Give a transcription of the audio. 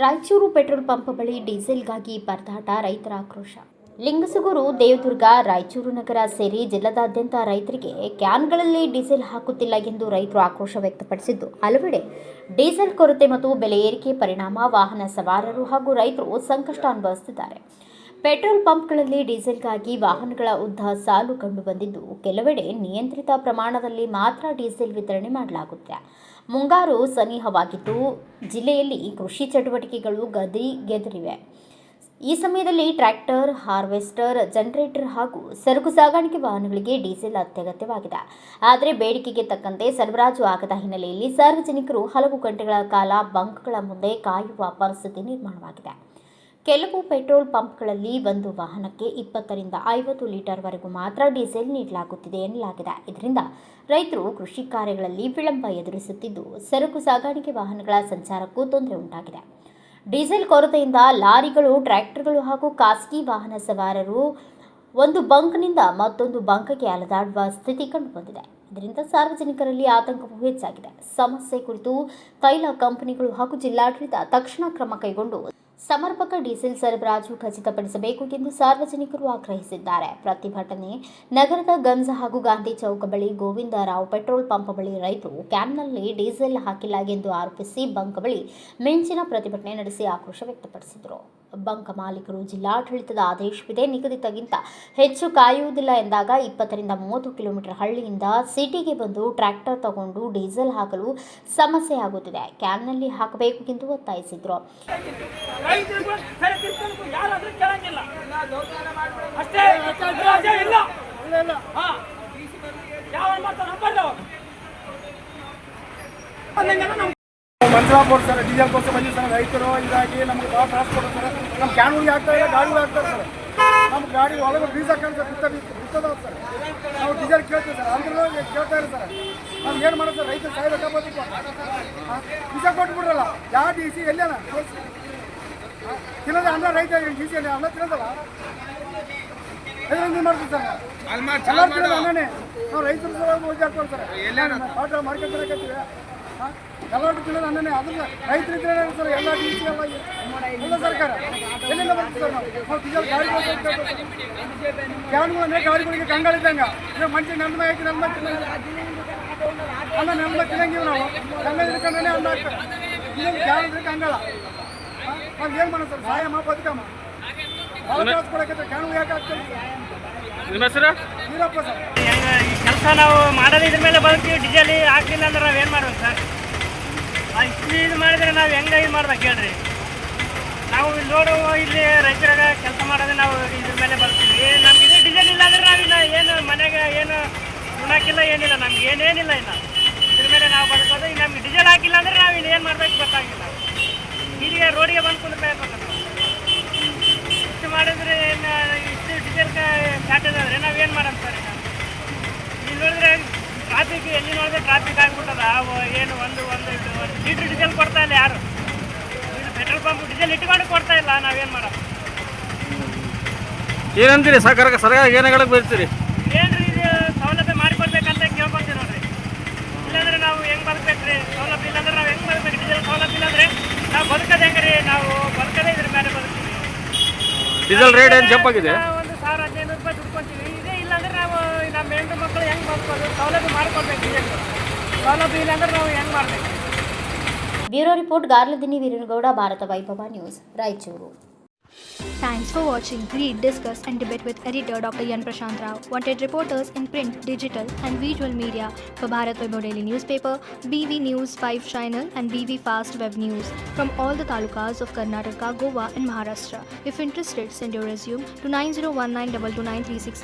Raichur petrol pump ಬಳಿ ಡೀಸೆಲ್ಗಾಗಿ ಪರದಾಟ, ರೈತರ ಆಕ್ರೋಶ. ಲಿಂಗಸಗೂರು, ದೇವದುರ್ಗ, ರಾಯಚೂರು ನಗರ ಸೇರಿ ಜಿಲ್ಲಾದಾದ್ಯಂತ ರೈತರಿಗೆ ಕ್ಯಾನ್ಗಳಲ್ಲಿ ಡೀಸೆಲ್ ಹಾಕುತ್ತಿಲ್ಲ ಎಂದು ರೈತರು ಆಕ್ರೋಶ ವ್ಯಕ್ತಪಡಿಸಿದ್ದು, ಹಲವೆಡೆ ಡೀಸೆಲ್ ಕೊರತೆ ಮತ್ತು ಬೆಲೆ ಏರಿಕೆ ಪರಿಣಾಮ ವಾಹನ ಸವಾರರು ಹಾಗೂ ರೈತರು ಸಂಕಷ್ಟ ಅನುಭವಿಸುತ್ತಿದ್ದಾರೆ. ಪೆಟ್ರೋಲ್ ಪಂಪ್ಗಳಲ್ಲಿ ಡೀಸೆಲ್ಗಾಗಿ ವಾಹನಗಳ ಉದ್ದ ಸಾಲು ಕಂಡುಬಂದಿದ್ದು, ಕೆಲವೆಡೆ ನಿಯಂತ್ರಿತ ಪ್ರಮಾಣದಲ್ಲಿ ಮಾತ್ರ ಡೀಸೆಲ್ ವಿತರಣೆ ಮಾಡಲಾಗುತ್ತೆ. ಮುಂಗಾರು ಸನಿಹವಾಗಿದ್ದು, ಜಿಲ್ಲೆಯಲ್ಲಿ ಕೃಷಿ ಚಟುವಟಿಕೆಗಳು ಗರಿಗೆದರಿವೆ. ಈ ಸಮಯದಲ್ಲಿ ಟ್ರ್ಯಾಕ್ಟರ್, ಹಾರ್ವೆಸ್ಟರ್, ಜನರೇಟರ್ ಹಾಗೂ ಸರಕು ಸಾಗಾಣಿಕೆ ವಾಹನಗಳಿಗೆ ಡೀಸೆಲ್ ಅತ್ಯಗತ್ಯವಾಗಿದೆ. ಆದರೆ ಬೇಡಿಕೆಗೆ ತಕ್ಕಂತೆ ಸರಬರಾಜು ಆಗದ ಹಿನ್ನೆಲೆಯಲ್ಲಿ ಸಾರ್ವಜನಿಕರು ಹಲವು ಗಂಟೆಗಳ ಕಾಲ ಬಂಕ್ಗಳ ಮುಂದೆ ಕಾಯುವ ಪರಿಸ್ಥಿತಿ ನಿರ್ಮಾಣವಾಗಿದೆ. ಕೆಲವು ಪೆಟ್ರೋಲ್ ಪಂಪ್ಗಳಲ್ಲಿ ಒಂದು ವಾಹನಕ್ಕೆ 20 ರಿಂದ 50 ಲೀಟರ್ವರೆಗೂ ಮಾತ್ರ ಡೀಸೆಲ್ ನೀಡಲಾಗುತ್ತಿದೆ ಎನ್ನಲಾಗಿದೆ. ಇದರಿಂದ ರೈತರು ಕೃಷಿ ಕಾರ್ಯಗಳಲ್ಲಿ ವಿಳಂಬ ಎದುರಿಸುತ್ತಿದ್ದು, ಸರಕು ಸಾಗಾಣಿಕೆ ವಾಹನಗಳ ಸಂಚಾರಕ್ಕೂ ತೊಂದರೆ ಉಂಟಾಗಿದೆ. ಡೀಸೆಲ್ ಕೊರತೆಯಿಂದ ಲಾರಿಗಳು, ಟ್ರ್ಯಾಕ್ಟರ್ಗಳು ಹಾಗೂ ಖಾಸಗಿ ವಾಹನ ಸವಾರರು ಒಂದು ಬಂಕ್ನಿಂದ ಮತ್ತೊಂದು ಬಂಕ್ಗೆ ಅಲೆದಾಡುವ ಸ್ಥಿತಿ ಕಂಡುಬಂದಿದೆ. ಇದರಿಂದ ಸಾರ್ವಜನಿಕರಲ್ಲಿ ಆತಂಕವೂ ಹೆಚ್ಚಾಗಿದೆ. ಸಮಸ್ಯೆ ಕುರಿತು ತೈಲ ಕಂಪನಿಗಳು ಹಾಗೂ ಜಿಲ್ಲಾಡಳಿತ ತಕ್ಷಣ ಕ್ರಮ ಕೈಗೊಂಡು ಸಮರ್ಪಕ ಡೀಸೆಲ್ ಸರಬರಾಜು ಖಚಿತಪಡಿಸಬೇಕು ಎಂದು ಸಾರ್ವಜನಿಕರು ಆಗ್ರಹಿಸಿದ್ದಾರೆ. ಪ್ರತಿಭಟನೆ ನಗರದ ಗಂಜ್ ಹಾಗೂ ಗಾಂಧಿ ಚೌಕ ಬಳಿ ಗೋವಿಂದರಾವ್ ಪೆಟ್ರೋಲ್ ಪಂಪ್ ಬಳಿ ರೈತರು ಕ್ಯಾನ್ನಲ್ಲಿ ಡೀಸೆಲ್ ಹಾಕಿಲ್ಲ ಎಂದು ಆರೋಪಿಸಿ ಬಂಕ್ ಬಳಿ ಮಿಂಚಿನ ಪ್ರತಿಭಟನೆ ನಡೆಸಿ ಆಕ್ರೋಶ ವ್ಯಕ್ತಪಡಿಸಿದರು. ಬಂಕ್ ಮಾಲೀಕರು ಜಿಲ್ಲಾಡಳಿತದ ಆದೇಶವಿದೆ, ನಿಗದಿತಗಿಂತ ಹೆಚ್ಚು ಕಾಯುವುದಿಲ್ಲ ಎಂದಾಗ 20 ರಿಂದ 30 ಕಿಲೋಮೀಟರ್ ಹಳ್ಳಿಯಿಂದ ಸಿಟಿಗೆ ಬಂದು ಟ್ರ್ಯಾಕ್ಟರ್ ತಗೊಂಡು ಡೀಸೆಲ್ ಹಾಕಲು ಸಮಸ್ಯೆ ಆಗುತ್ತಿದೆ. ಕ್ಯಾನ್ನಲ್ಲಿ ಹಾಕಬೇಕು ಎಂದು ಒತ್ತಾಯಿಸಿದರು. ಮಂಜುಳಾಪುರ ಸರ್, ಡೀಸೆಲ್ ಕೋರ್ಸ್ ಬಂದಿವಿ ಸರ್. ರೈತರು ಇದಾಗಿ ನಮ್ಗೆ ಭಾಳ ಟ್ರಾನ್ಸ್ಪೋರ್ಟ್ ಸರ್. ನಮ್ಮ ಕ್ಯಾನ್ಗಳಿಗೆ ಆಗ್ತಾ ಇಲ್ಲ, ಗಾಡಿಗಳು ಆಗ್ತಾರೆ ಸರ್. ನಮ್ಮ ಗಾಡಿ ಒಳಗೆ ಬೀಜ ಹಾಕೊಂಡು ಸರ್ ಬಿತ್ತದ ಸರ್. ನಾವು ಡೀಸೆಲ್ ಕೇಳ್ತೀವಿ ಸರ್, ಅಂದ್ರೂ ಕೇಳ್ತಾ ಇಲ್ಲ ಸರ್. ನಮ್ಗೆ ಏನು ಮಾಡೋದು ಸರ್? ರೈತರು ಸಾಯ್ಬೇಕಾಗ್ಬೋದು. ಬೀಜ ಕೊಟ್ಬಿಡ್ರಲ್ಲ, ಯಾವ ಡಿ ಸಿ ಎಲ್ಲೇನ ತಿನ್ನೋದು ಅನ್ನ ರೈತ ಡಿ ಸಿ ಅನ್ನ ತಿನ್ನೋದಲ್ಲ, ಇದು ಮಾಡ್ತೀವಿ ಸರ್. ಎಲ್ಲರೂ ತಿನ್ನೋದು ಅನ್ನನೇ. ನಾವು ರೈತರು ಸರ್ ಓದಾಡ್ತೀವಿ ಸರ್. ಆಟೋ ಮಾರ್ಕೆಟ್ ತರಕತ್ತೀವಿ, ಎಲ್ಲರೂ ತಿನ್ನೋದು ಅನ್ನನೇ. ಅದ್ರಿಂದ ರೈತರು ಇದ್ರೆ ಸರ್ ಎಲ್ಲ ಡಿ ಸಿ ಎಲ್ಲ ಸರ್ಕಾರ ಎಲ್ಲಿಂದ ಬರ್ತೀವಿ ಸರ್? ನಾವು ಡೀಸೆಲ್ ಗಾಡಿಗಳು ಕ್ಯಾನ್ಗಳನ್ನೇ ಗಾಡಿಗಳಿಗೆ ಕಂಗಾಳಿದ್ದಂಗೆ ಈಗ ಮಂಚಿ ನನ್ನ ಹಾಕಿ ನನ್ನ ಅನ್ನ ನನ್ನ ತಿನ್ನಂಗಿಲ್ಲ. ನಾವು ಕಂಗ ಹಿಡ್ಕೊಂಡೇ ಅನ್ನ ಹಾಕ್ತಾರೆ. ಇನ್ನೊಂದು ಕ್ಯಾನ್ ಇದ್ರೆ ಕಂಗಾಳ. ನಾವು ಏನು ಮಾಡೋದು ಸರ್? ಸಹಾಯ ಬದುಕಮ್ಮ ಭಾಳ ಕೊಡಕ್ಕೆ ಕ್ಯಾನ್ಗಳು ಯಾಕೆ ಆಗ್ತದೆ? ನಿಮ್ಮ ಹೆಸರು? ವೀರಪ್ಪ ಸರ್. ಕೆಲಸ ನಾವು ಮಾಡೋದು ಇದ್ರ ಮೇಲೆ ಬದುಕ್ತೀವಿ. ಡೀಸೆಲ್ ಹಾಕ್ಲಿಲ್ಲ ಅಂದ್ರೆ ನಾವು ಏನು ಮಾಡ್ಬೇಕು ಸರ್? ಇಷ್ಟು ಇದು ಮಾಡಿದ್ರೆ ನಾವು ಹೆಂಗೆ ಇದು ಮಾಡ್ಬೇಕು ಹೇಳ್ರಿ? ನಾವು ಲೋಡು ಇಲ್ಲಿ ರೈತರಾಗ ಕೆಲಸ ಮಾಡೋದು ನಾವು ಇದ್ರ ಮೇಲೆ ಬರ್ತೀವಿ. ನಮ್ಗೆ ಇದು ಡೀಸೆಲ್ ಇಲ್ಲ ಅಂದ್ರೆ ನಾವಿಲ್ಲ ಏನು ಮನೆಗೆ ಏನು ಉಣ್ಣಾಕಿಲ್ಲ, ಏನಿಲ್ಲ, ನಮ್ಗೆ ಏನೇನಿಲ್ಲ ಇಲ್ಲ. ಇದ್ರ ಮೇಲೆ ನಾವು ಬದುಕೋದು. ನಮ್ಗೆ ಡೀಸೆಲ್ ಹಾಕಿಲ್ಲ ಅಂದ್ರೆ ನಾವು ಇಲ್ಲಿ ಏನು ಮಾಡ್ಬೇಕು ಗೊತ್ತಾಗಿಲ್ಲ. ಹೀಗೆ ರೋಡಿಗೆ ಬಂದು ಕುಂದ್ಬೇಕಾಗ್ತದೆ. ಇಷ್ಟು ಮಾಡಿದ್ರೆ ಇಷ್ಟು ಡೀಸೆಲ್ ಶಾರ್ಟೇಜ್ ಆದರೆ ನಾವೇನು ಮಾಡೋಣ ಸರ್? ಇಲ್ಲಿ ನೋಡಿದ್ರೆ ಟ್ರಾಫಿಕ್, ಎಲ್ಲಿ ನೋಡಿದ್ರೆ ಟ್ರಾಫಿಕ್ ಆಗಿಬಿಟ್ಟದ. ಏನು ಒಂದು ಲೀಟ್ರ್ ಡೀಸೆಲ್ ಕೊಡ್ತಾ ಇಲ್ಲ ಯಾರು. ಪೆಟ್ರೋಲ್ ಪಂಪ್ ಡೀಸೆಲ್ ಇಟ್ಕೊಂಡು ಕೊಡ್ತಾ ಇಲ್ಲ. ನಾವೇನು ಮಾಡೋಣ? ಏನಂತೀರಿ ಸರ್ಕಾರಕ್ಕೆ? ಸರ್ಕಾರ ಏನು ಹೇಳಕ್ಕೆ ಬರ್ತೀರಿ? ಏನ್ರಿ ಇದು ಸೌಲಭ್ಯ ಮಾಡಿಕೊಡ್ಬೇಕಂತ ಕೇಳ್ಕೊತೀವಿ ನೋಡ್ರಿ. ಇಲ್ಲಾಂದ್ರೆ ನಾವು ಹೆಂಗೆ ಬದುಕಬೇಕ್ರಿ? ಸೌಲಭ್ಯ ಇಲ್ಲಾಂದ್ರೆ ನಾವು ಹೆಂಗೆ ಬದುಕಬೇಕು? ಡೀಸೆಲ್ ಸೌಲಭ್ಯ ಇಲ್ಲಾಂದ್ರೆ ನಾವು ಬದುಕೋದು ಹೆಂಗೆ ರೀ? ನಾವು ಬದುಕೋದೇ ಇದ್ರ ಮೇಲೆ ಬದುಕ್ತೀವಿ. ಡೀಸೆಲ್ ರೇಟ್ ಏನು ಜಂಪ್ ಆಗಿದೆ? 1,500 ರೂಪಾಯಿ ದುಡ್ಕೊಂತೀವಿ. ಇದೇ ಇಲ್ಲಾಂದ್ರೆ ನಾವು ನಮ್ಮ ಹೆಣ್ಣು ಮಕ್ಕಳು ಹೆಂಗೆ ಬದುಕೋದು? ಸೌಲಭ್ಯ ಮಾಡಿಕೊಡ್ಬೇಕು. ಡೀಸೆಲ್ ಸೌಲಭ್ಯ ಇಲ್ಲಾಂದ್ರೆ ನಾವು ಹೆಂಗೆ ಮಾಡಬೇಕು? ಬ್ಯೂರೋ ರಿಪೋರ್ಟ್, ಗಾರ್ಲದಿನ್ನಿ ವೀರನಗೌಡ, ಭಾರತ ವೈಭವ news, Raichur. Thanks for watching. Read, discuss and debate with editor Dr. Yan Prashant Rao. Wanted reporters in print, digital and visual media for Bharat Vaibhav Daily Newspaper, BV News 5 Channel and BV Fast Web News from all the talukas of Karnataka, Goa and Maharashtra. If interested, send your resume to 9019229369.